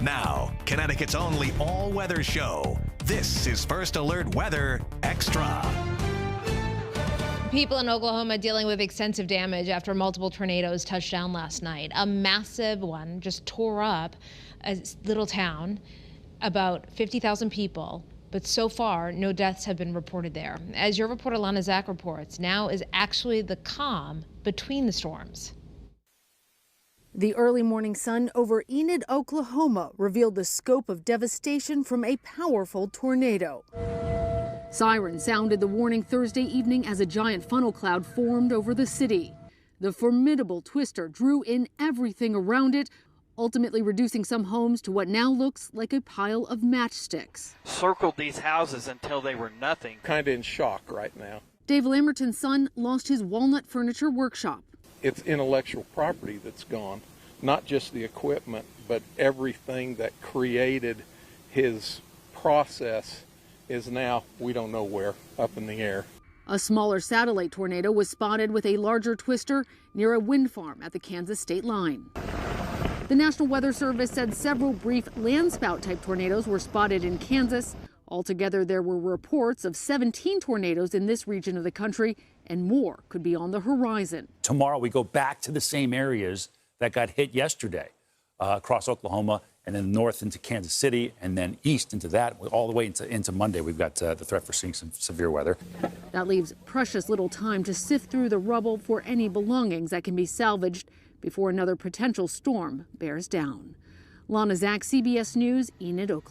Now, Connecticut's only all-weather show. This is First Alert Weather Extra. People in Oklahoma dealing with extensive damage after multiple tornadoes touched down last night. A massive one just tore up a little town, about 50,000 people. But so far, no deaths have been reported there. As your reporter Lana Zach reports, now is actually the calm between the storms. The early morning sun over Enid, Oklahoma revealed the scope of devastation from a powerful tornado. Sirens sounded the warning Thursday evening as a giant funnel cloud formed over the city. The formidable twister drew in everything around it, ultimately reducing some homes to what now looks like a pile of matchsticks. Circled these houses until they were nothing. Kind of in shock right now. Dave Lamberton's son lost his walnut furniture workshop. It's intellectual property that's gone, not just the equipment, but everything that created his process is now, we don't know where, up in the air. A smaller satellite tornado was spotted with a larger twister near a wind farm at the Kansas state line. The National Weather Service said several brief landspout-type tornadoes were spotted in Kansas. Altogether, there were reports of 17 tornadoes in this region of the country, and more could be on the horizon. Tomorrow, we go back to the same areas that got hit yesterday, across Oklahoma, and then north into Kansas City, and then east into that, all the way into Monday. We've got the threat for seeing some severe weather. That leaves precious little time to sift through the rubble for any belongings that can be salvaged before another potential storm bears down. Lana Zach, CBS News, Enid, Oklahoma.